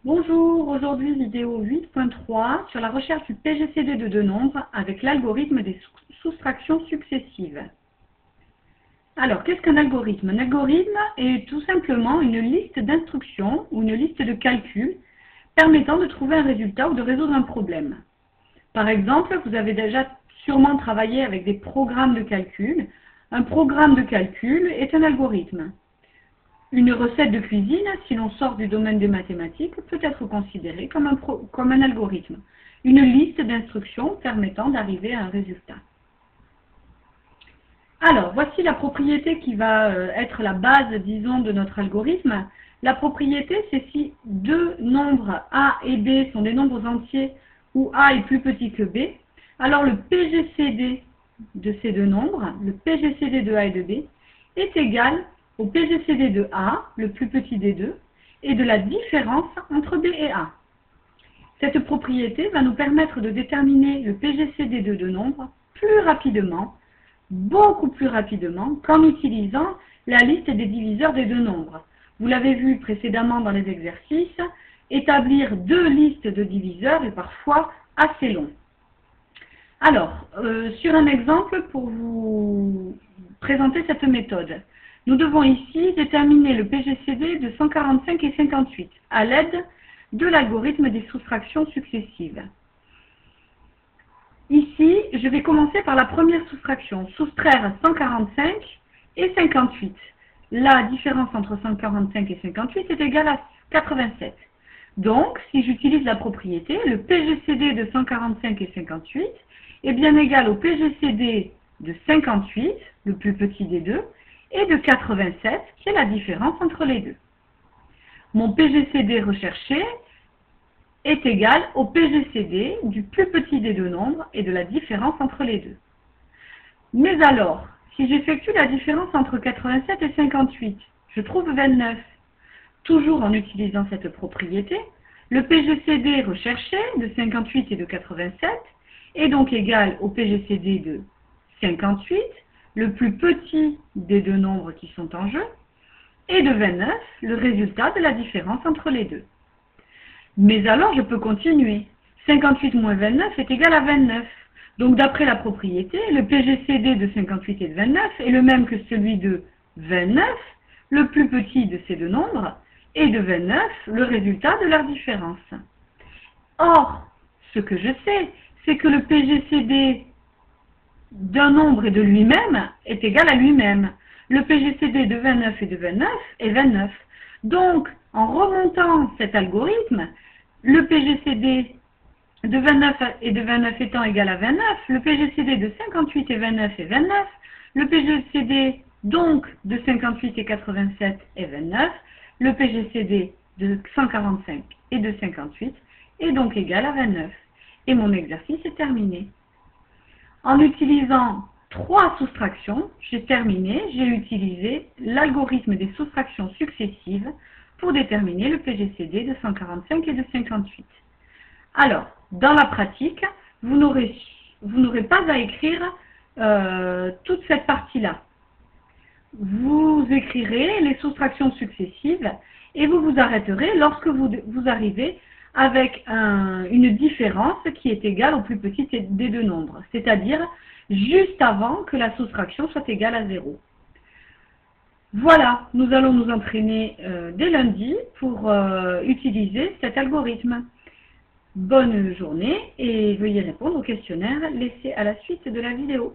Bonjour, aujourd'hui vidéo 8.3 sur la recherche du PGCD de deux nombres avec l'algorithme des soustractions successives. Alors, qu'est-ce qu'un algorithme? Un algorithme est tout simplement une liste d'instructions ou une liste de calculs permettant de trouver un résultat ou de résoudre un problème. Par exemple, vous avez déjà sûrement travaillé avec des programmes de calcul. Un programme de calcul est un algorithme. Une recette de cuisine, si l'on sort du domaine des mathématiques, peut être considérée comme un algorithme. Une liste d'instructions permettant d'arriver à un résultat. Alors, voici la propriété qui va être la base, disons, de notre algorithme. La propriété, c'est si deux nombres A et B sont des nombres entiers où A est plus petit que B, alors le PGCD de ces deux nombres, le PGCD de A et de B, est égal au PGCD de A, le plus petit des deux, et de la différence entre B et A. Cette propriété va nous permettre de déterminer le PGCD de deux nombres plus rapidement, beaucoup plus rapidement, qu'en utilisant la liste des diviseurs des deux nombres. Vous l'avez vu précédemment dans les exercices, établir deux listes de diviseurs est parfois assez long. Alors, sur un exemple pour vous présenter cette méthode, nous devons ici déterminer le PGCD de 145 et 58 à l'aide de l'algorithme des soustractions successives. Ici, je vais commencer par la première soustraction, soustraire 145 et 58. La différence entre 145 et 58 est égale à 87. Donc, si j'utilise la propriété, le PGCD de 145 et 58 est bien égal au PGCD de 58, le plus petit des deux, et de 87, qui est la différence entre les deux. Mon PGCD recherché est égal au PGCD du plus petit des deux nombres et de la différence entre les deux. Mais alors, si j'effectue la différence entre 87 et 58, je trouve 29. Toujours en utilisant cette propriété, le PGCD recherché de 58 et de 87 est donc égal au PGCD de 58, le plus petit des deux nombres qui sont en jeu, et de 29, le résultat de la différence entre les deux. Mais alors, je peux continuer. 58 moins 29 est égal à 29. Donc, d'après la propriété, le PGCD de 58 et de 29 est le même que celui de 29, le plus petit de ces deux nombres, et de 29, le résultat de leur différence. Or, ce que je sais, c'est que le PGCD d'un nombre et de lui-même est égal à lui-même. Le PGCD de 29 et de 29 est 29. Donc, en remontant cet algorithme, le PGCD de 29 et de 29 étant égal à 29, le PGCD de 58 et 29 est 29, le PGCD donc de 58 et 87 est 29, le PGCD de 145 et de 58 est donc égal à 29. Et mon exercice est terminé. En utilisant trois soustractions, j'ai utilisé l'algorithme des soustractions successives pour déterminer le PGCD de 145 et de 58. Alors, dans la pratique, vous n'aurez pas à écrire toute cette partie-là. Vous écrirez les soustractions successives et vous vous arrêterez lorsque vous arrivez avec une différence qui est égale au plus petit des deux nombres, c'est-à-dire juste avant que la soustraction soit égale à 0. Voilà, nous allons nous entraîner dès lundi pour utiliser cet algorithme. Bonne journée et veuillez répondre au questionnaire laissé à la suite de la vidéo.